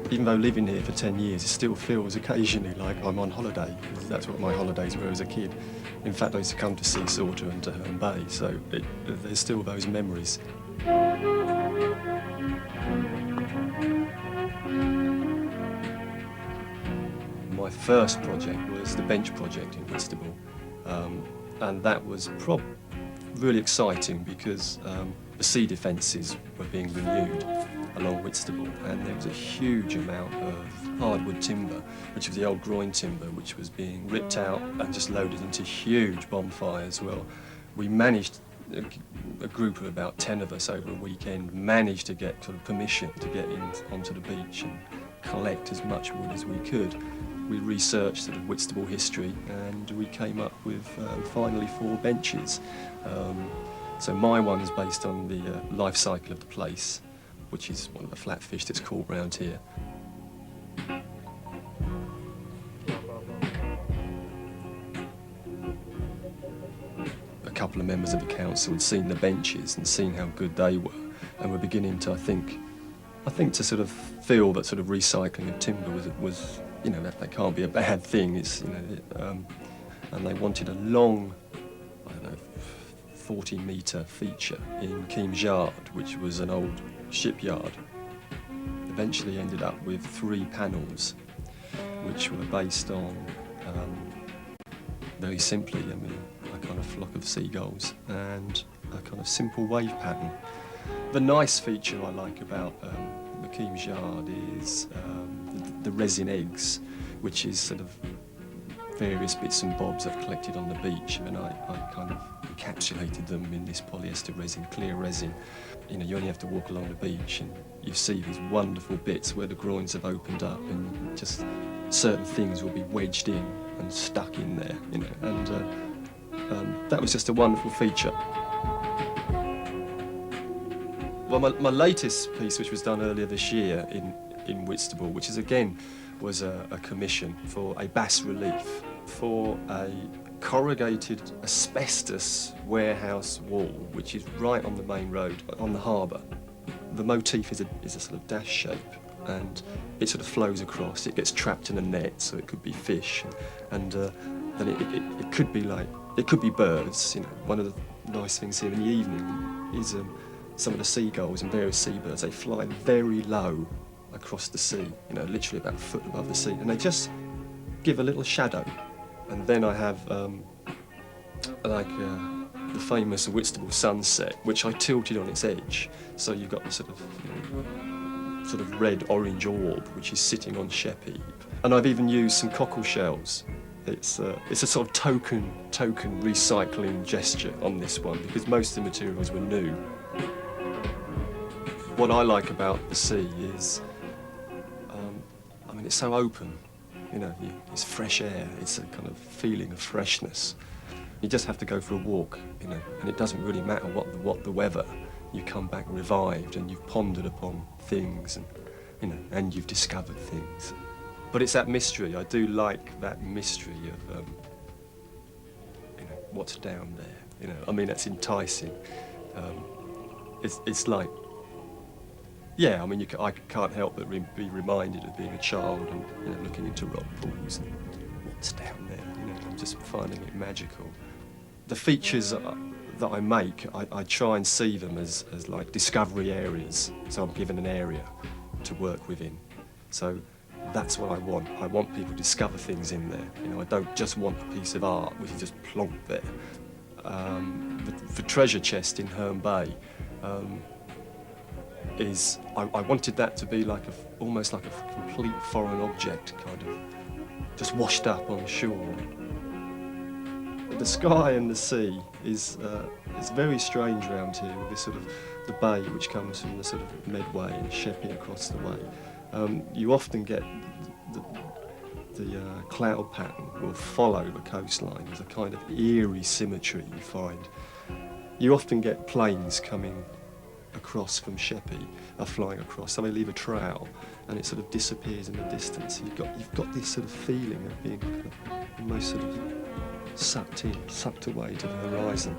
Even though living here for 10 years, it still feels occasionally like I'm on holiday. That's what my holidays were as a kid. In fact, I used to come to Sea Sauter and to Herne Bay, so there's still those memories. My first project was the bench project in Whitstable, and that was really exciting because the sea defences were being renewed along Whitstable, and there was a huge amount of hardwood timber, which was the old groin timber, which was being ripped out and just loaded into huge bonfires. Well, we managed, a group of about 10 of us over a weekend, managed to get sort of permission to get onto the beach and collect as much wood as we could. We researched sort of Whitstable history, and we came up with finally 4 benches. So my one is based on the life cycle of the place, which is one of the flatfish that's caught round here. A couple of members of the council had seen the benches and seen how good they were, and were beginning to, I think to sort of feel that sort of recycling of timber was you know, that can't be a bad thing. It's, you know, and they wanted a long, I don't know, 40-metre feature in Keames Yard, which was an old shipyard. Eventually ended up with 3 panels, which were based on, very simply, I mean, a kind of flock of seagulls and a kind of simple wave pattern. The nice feature I like about the Keames Yard is the resin eggs, which is sort of various bits and bobs I've collected on the beach, and I kind of encapsulated them in this polyester resin, clear resin. You know, you only have to walk along the beach and you see these wonderful bits where the groins have opened up, and just certain things will be wedged in and stuck in there, you know, and that was just a wonderful feature. Well, my latest piece, which was done earlier this year in Whitstable, which is again was a commission for a bas relief for a corrugated asbestos warehouse wall, which is right on the main road on the harbour. The motif is a sort of dash shape, and it sort of flows across. It gets trapped in a net, so it could be fish, and then it could be birds. You know, one of the nice things here in the evening is some of the seagulls and various seabirds. They fly very low across the sea, you know, literally about a foot above the sea, and they just give a little shadow. And then I have the famous Whitstable sunset, which I tilted on its edge, so you've got the sort of red-orange orb, which is sitting on Sheppey. And I've even used some cockle shells. It's a sort of token recycling gesture on this one, because most of the materials were new. What I like about the sea is, I mean, it's so open, you know, it's fresh air, it's a kind of feeling of freshness. You just have to go for a walk, you know, and it doesn't really matter what the weather. You come back revived, and you've pondered upon things, and, you know, and you've discovered things. But it's that mystery. I do like that mystery of, you know, what's down there. You know, I mean, that's enticing. It's like, yeah, I mean, I can't help but be reminded of being a child and, you know, looking into rock pools and what's down there. You know, I'm just finding it magical. The features that I make, I try and see them as like discovery areas. So I'm given an area to work within. So that's what I want. I want people to discover things in there. You know, I don't just want a piece of art which is just plonked there. The treasure chest in Herne Bay I wanted that to be like almost like a complete foreign object, kind of just washed up on shore. The sky and the sea is very strange around here, with this sort of the bay which comes from the sort of Medway and Sheppey across the way. You often get the cloud pattern will follow the coastline. There's a kind of eerie symmetry you find. You often get planes coming across from Sheppey, flying across, so they leave a trail and it sort of disappears in the distance. You've got this sort of feeling of being kind of almost sort of sucked away to the horizon.